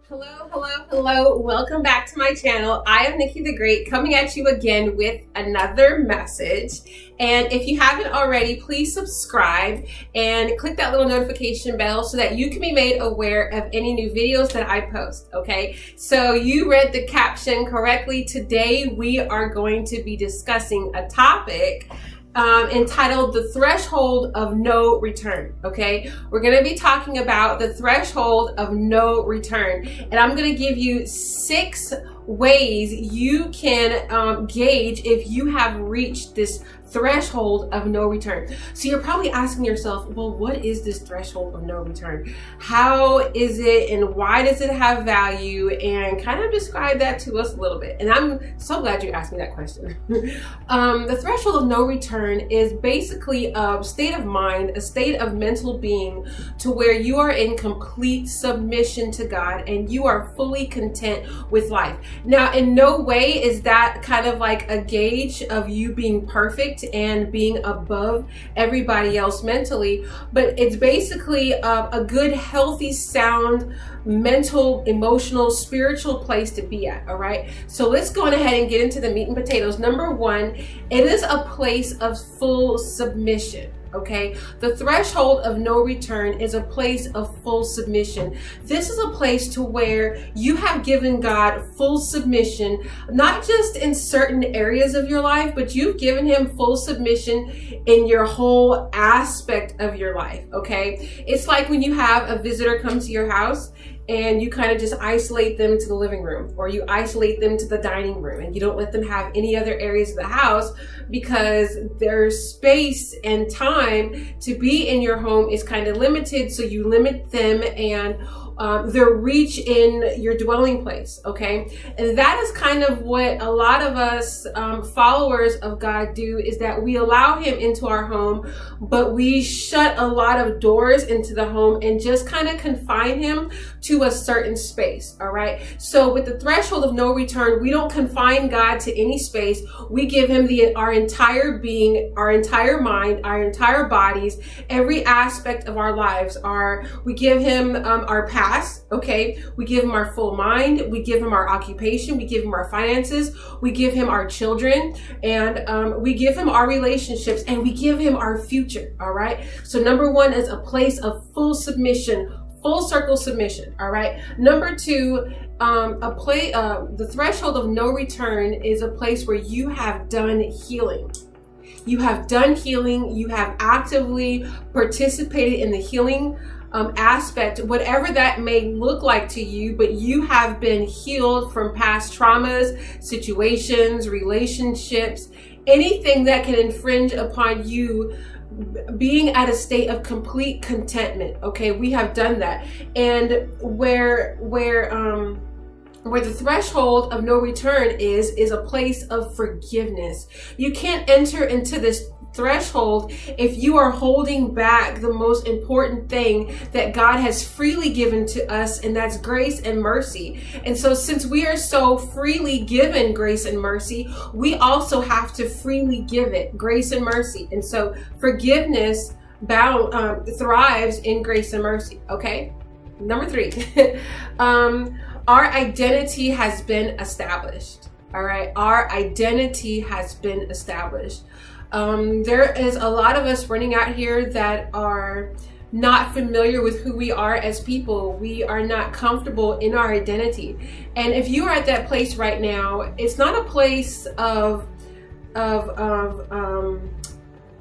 Hello, hello, hello. Welcome back to my channel. I am Nikki the Great, coming at you again with another message. And if you haven't already, please subscribe and click that little notification bell so that you can be made aware of any new videos that I post, okay? So you read the caption correctly. Today we are going to be discussing a topic entitled The Threshold of No Return, okay? We're gonna be talking about the threshold of no return. And I'm gonna give you 6 ways you can gauge if you have reached this threshold of no return. So you're probably asking yourself, well, what is this threshold of no return? How is it and why does it have value? And kind of describe that to us a little bit. And I'm so glad you asked me that question. The threshold of no return is basically a state of mind, a state of mental being to where you are in complete submission to God and you are fully content with life. Now, in no way is that kind of like a gauge of you being perfect and being above everybody else mentally, but it's basically a good, healthy, sound, mental, emotional, spiritual place to be at. All right, so let's go on ahead and get into the meat and potatoes. Number 1, it is a place of full submission. Okay, the threshold of no return is a place of full submission. This is a place to where you have given God full submission, not just in certain areas of your life, but you've given him full submission in your whole aspect of your life. Okay, it's like when you have a visitor come to your house and you kind of just isolate them to the living room, or you isolate them to the dining room, and you don't let them have any other areas of the house because their space and time to be in your home is kind of limited. So you limit them and their reach in your dwelling place, okay? And that is kind of what a lot of us followers of God do, is that we allow him into our home, but we shut a lot of doors into the home and just kind of confine him to a certain space, all right? So with the threshold of no return, we don't confine God to any space. We give him our entire being, our entire mind, our entire bodies, every aspect of our lives. We give him our past, okay? We give him our full mind. We give him our occupation. We give him our finances. We give him our children, and we give him our relationships, and we give him our future, all right? So number 1 is a place of full submission, full circle submission, all right? Number 2, the threshold of no return is a place where you have done healing. You have done healing. You have actively participated in the healing aspect, whatever that may look like to you, but you have been healed from past traumas, situations, relationships, anything that can infringe upon you being at a state of complete contentment. Okay, we have done that. And where the threshold of no return is a place of forgiveness. You can't enter into this threshold if you are holding back the most important thing that God has freely given to us, and that's grace and mercy. And so since we are so freely given grace and mercy, we also have to freely give it, grace and mercy. And so forgiveness thrives in grace and mercy, okay? Number 3, our identity has been established, all right? Our identity has been established. There is a lot of us running out here that are not familiar with who we are as people. We are not comfortable in our identity. And if you are at that place right now, it's not a place of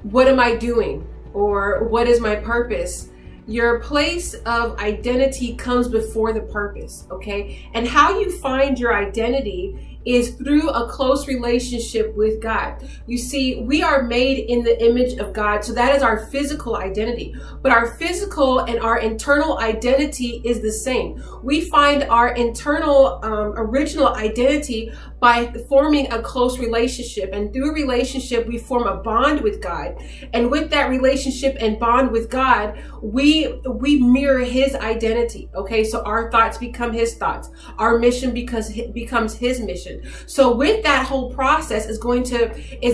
what am I doing or what is my purpose. Your place of identity comes before the purpose, okay? And how you find your identity is through a close relationship with God. You see, we are made in the image of God, so that is our physical identity. But our physical and our internal identity is the same. We find our internal original identity by forming a close relationship, and through a relationship we form a bond with God, and with that relationship and bond with God we mirror his identity. Okay, so our thoughts become his thoughts, our mission becomes his mission. So with that whole process is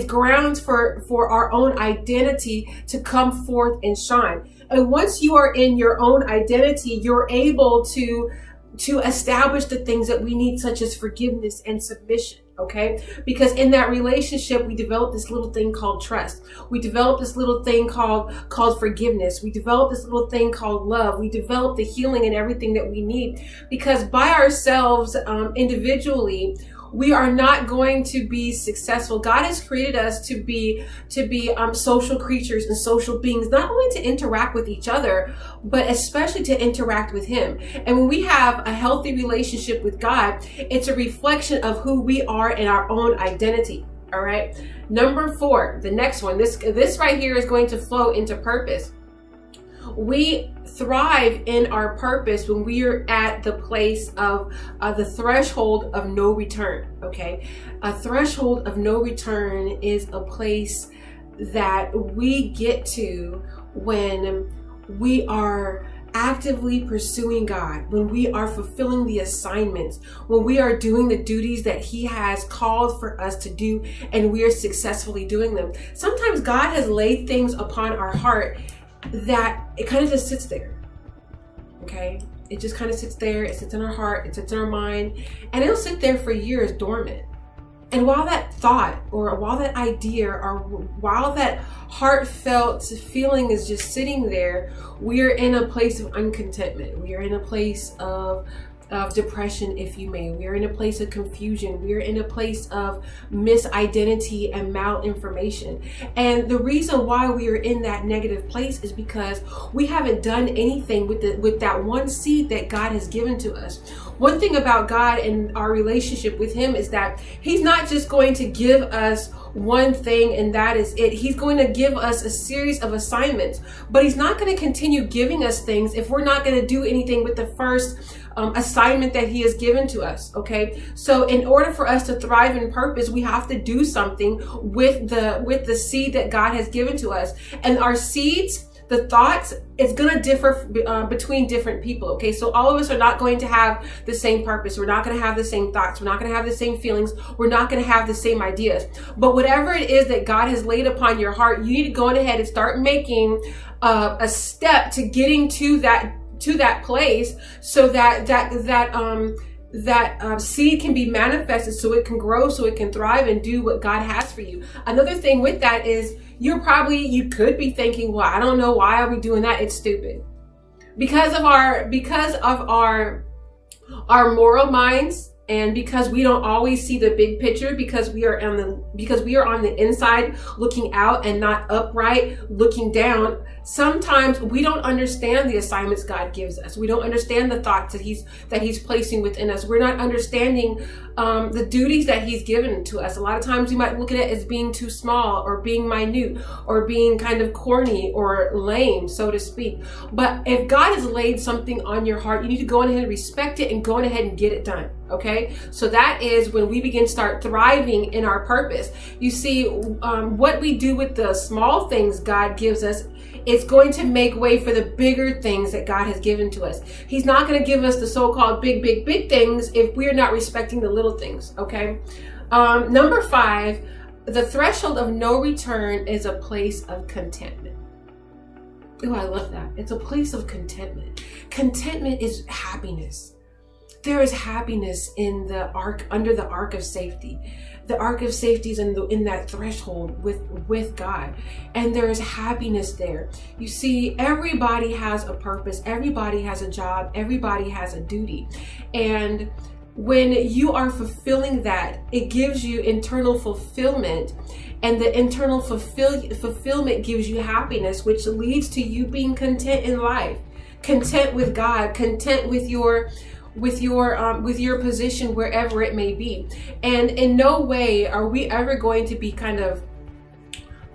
grounds for our own identity to come forth and shine. And once you are in your own identity, you're able to establish the things that we need, such as forgiveness and submission. Okay, because in that relationship, we develop this little thing called trust. We develop this little thing called forgiveness. We develop this little thing called love. We develop the healing and everything that we need, because by ourselves, individually, we are not going to be successful. God has created us to be social creatures and social beings, not only to interact with each other, but especially to interact with Him. And when we have a healthy relationship with God, it's a reflection of who we are in our own identity. All right. Number 4, the next one, this right here is going to flow into purpose. We thrive in our purpose when we are at the place of the threshold of no return. Okay, a threshold of no return is a place that we get to when we are actively pursuing God, when we are fulfilling the assignments, when we are doing the duties that He has called for us to do, and we are successfully doing them. Sometimes God has laid things upon our heart that it kind of just sits there. Okay, it just kind of sits there. It sits in our heart, it sits in our mind, and it'll sit there for years dormant. And while that thought, or while that idea, or while that heartfelt feeling is just sitting there, we are in a place of uncontentment. We are in a place of depression, if you may. We are in a place of confusion. We are in a place of misidentity and malinformation. And the reason why we are in that negative place is because we haven't done anything with that one seed that God has given to us. One thing about God and our relationship with Him is that He's not just going to give us one thing and that is it. He's going to give us a series of assignments, but He's not going to continue giving us things if we're not going to do anything with the first assignment that He has given to us. Okay, so in order for us to thrive in purpose, we have to do something with the seed that God has given to us. And our seeds, the thoughts, it's going to differ between different people. Okay, so all of us are not going to have the same purpose. We're not going to have the same thoughts. We're not going to have the same feelings. We're not going to have the same ideas. But whatever it is that God has laid upon your heart, you need to go ahead and start making a step to getting to that place, so that seed can be manifested, so it can grow, so it can thrive and do what God has for you. Another thing with that is you could be thinking, well, I don't know, why are we doing that? It's stupid. Because of our moral minds, and because we don't always see the big picture, because we are on the inside looking out and not upright looking down, sometimes we don't understand the assignments God gives us. We don't understand the thoughts that He's placing within us. We're not understanding the duties that He's given to us. A lot of times we might look at it as being too small, or being minute, or being kind of corny or lame, so to speak. But if God has laid something on your heart, you need to go ahead and respect it and go ahead and get it done. Okay, so that is when we begin to start thriving in our purpose. You see, what we do with the small things God gives us, it's going to make way for the bigger things that God has given to us. He's not going to give us the so-called big things if we're not respecting the little things. Okay, number 5, the threshold of no return is a place of contentment. Oh, I love that. It's a place of contentment. Contentment is happiness. There is happiness in the ark, under the ark of safety. The ark of safety is in that threshold with God, and there is happiness there. You see, everybody has a purpose. Everybody has a job. Everybody has a duty, and when you are fulfilling that, it gives you internal fulfillment, and the internal fulfillment gives you happiness, which leads to you being content in life, content with God, content with your position wherever it may be. And in no way are we ever going to be kind of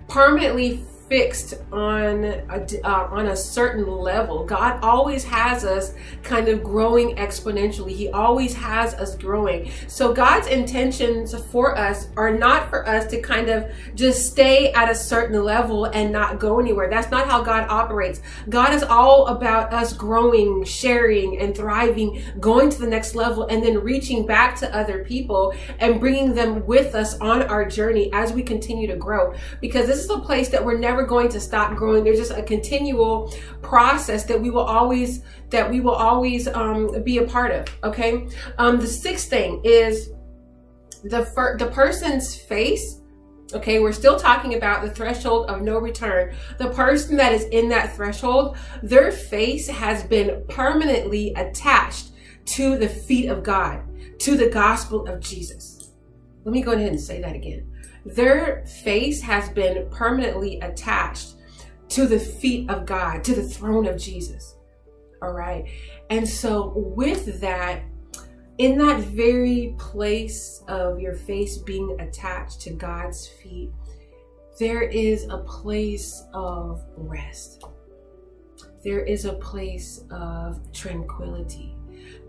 permanently fixed on a certain level. God always has us kind of growing exponentially. He always has us growing. So God's intentions for us are not for us to kind of just stay at a certain level and not go anywhere. That's not how God operates. God is all about us growing, sharing, and thriving, going to the next level, and then reaching back to other people and bringing them with us on our journey as we continue to grow. Because this is a place that we're never never going to stop growing. There's just a continual process that we will always be a part of. Okay. The sixth thing is the person's face. Okay, we're still talking about the threshold of no return. The person that is in that threshold, their face has been permanently attached to the feet of God, to the gospel of Jesus. Let me go ahead and say that again. Their face has been permanently attached to the feet of God, to the throne of Jesus. All right. And so with that, in that very place of your face being attached to God's feet, there is a place of rest. There is a place of tranquility.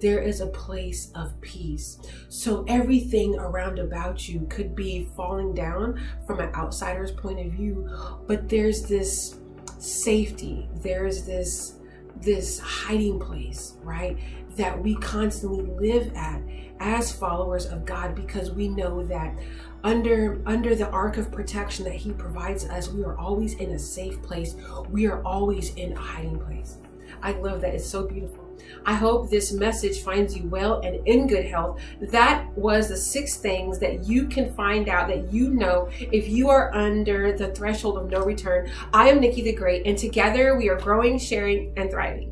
There is a place of peace. So everything around about you could be falling down from an outsider's point of view, but there's this safety. There's this hiding place, right? That we constantly live at as followers of God, because we know that under the ark of protection that he provides us, we are always in a safe place. We are always in a hiding place. I love that. It's so beautiful. I hope this message finds you well and in good health. That was the 6 things that you can find out, that you know if you are under the threshold of no return. I am Nikki the Great, and together we are growing, sharing, and thriving.